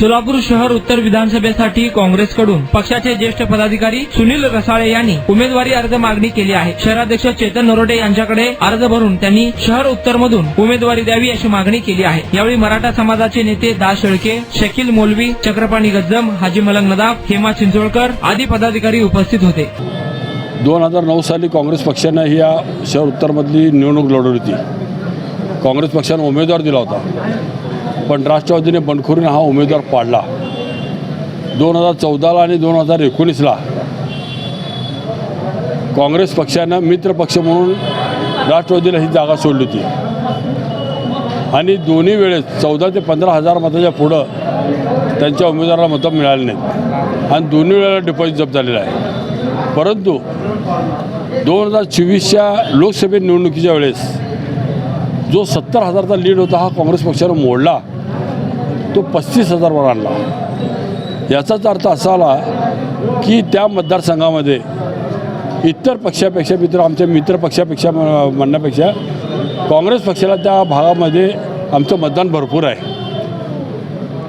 सोलापूर शहर उत्तर विधानसभेसाठी काँग्रेसकडून पक्षाचे ज्येष्ठ पदाधिकारी सुनील रसाळे यांनी उमेदवारी अर्ज मागणी केली आहे। शहराध्यक्ष चेतन नरोटे यांच्याकडे अर्ज भरून त्यांनी शहर उत्तर मधून उमेदवारी द्यावी अशी मागणी केली आहे। यावेळी मराठा समाजाचे नेते दास शेळके, शकील मौलवी, चक्रपाणी गज्जम, हाजी मलंग नदाफ, हेमा चिंचोळकर आदी पदाधिकारी उपस्थित होते। 2009 साली काँग्रेस पक्षाने ही या शहर उत्तरमधली निवडणूक लढवली होती। काँग्रेस पक्षाने उमेदवार दिला होता, पण राष्ट्रवादीने बंडखोरीने हा उमेदवार पाडला। 2014 आणि 2019 काँग्रेस पक्षानं मित्र पक्ष म्हणून राष्ट्रवादीला ही जागा सोडली होती आणि दोन्ही वेळेस 14 ते 15 हजार मताच्या पुढं त्यांच्या उमेदवाराला मतं मिळाली नाहीत आणि दोन्ही वेळेला डिपॉझिट जप्त झालेलं आहे। परंतु 2024च्या लोकसभा निवडणुकीच्या वेळेस जो 70,000चा लीड होता हा काँग्रेस पक्षानं मोडला, तो 35,000वर आणला। याचाच अर्थ असा आला की त्या मतदारसंघामध्ये इतर पक्षापेक्षा आमच्या मित्र पक्षापेक्षा म्हणण्यापेक्षा काँग्रेस पक्षाला त्या भागामध्ये आमचं मतदान भरपूर आहे।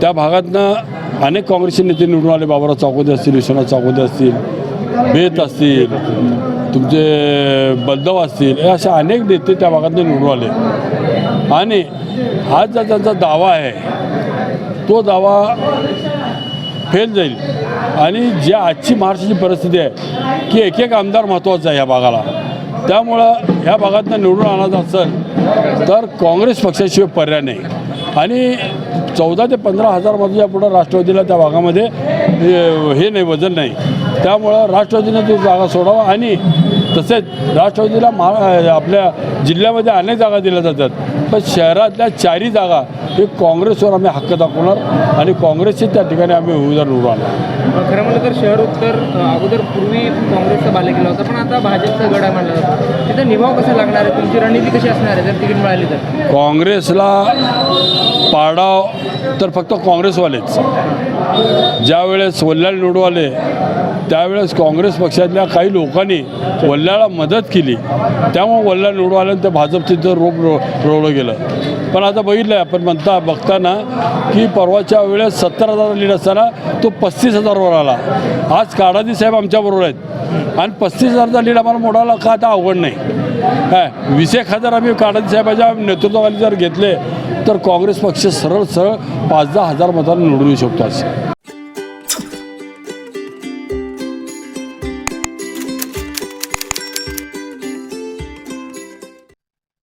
त्या भागातनं अनेक काँग्रेसचे नेते निवडून आले। बाबुराव चाकोते असतील, विश्वनाथ चाकोते असतील, बेत असतील, तुमचे बलदव असतील, हे असे अनेक नेते त्या भागातून निवडून आले आणि आज जर त्यांचा दावा आहे तो दावा फेल जाईल। आणि जी आजची महाराष्ट्राची परिस्थिती आहे की एक आमदार महत्त्वाचा आहे या भागाला, त्यामुळं ह्या भागातनं निवडून आणायचं असेल तर काँग्रेस पक्षाशिवाय पर्याय नाही। आणि 14 ते 15 हजार मताच्या पुढं राष्ट्रवादीला त्या भागामध्ये हे नाही, वजन नाही, त्यामुळं राष्ट्रवादीने तो जागा सोडावा। आणि तसेच राष्ट्रवादीला आपल्या जिल्ह्यामध्ये अनेक जागा दिल्या जातात, पण शहरातल्या 4 जागा हे काँग्रेसवर आम्ही हक्क दाखवणार आणि काँग्रेसचे त्या ठिकाणी आम्ही उमेदवार निवडून आणणार। खरं म्हणलं तर शहर उत्तर अगोदर पूर्वी काँग्रेसचा बालेकिल्ला होता, पण आता भाजपचा गड आहे म्हणलं जातं। तिथं निभाव कसा लागणार आहे, तुमची रणनीती कशी असणार आहे जर तिकीट मिळाली तर? काँग्रेसला पाडाव तर फक्त काँग्रेसवालेच। ज्यावेळेस वल्ल्याला निवडून आले त्यावेळेस काँग्रेस पक्षातल्या काही लोकांनी वल्ल्याला मदत केली, त्यामुळे वल्ल्याला निवडून आल्यानंतर भाजपचं रोप रोवलं गेलं। पण आता बघितलं आपण बघताना की परवाच्या वेळेस 70,000 लीड असताना तो 35,000वर आला। आज काडादी साहेब आमच्याबरोबर आहेत आणि 35,000चा लीड आम्हाला मोडायला का आता अवघड नाही काय। 20,000 आम्ही काडादी साहेबाच्या नेतृत्वाखाली जर घेतले तर काँग्रेस पक्ष सरळ 5-10 हजार मतांनी निवडून येऊ शकतो।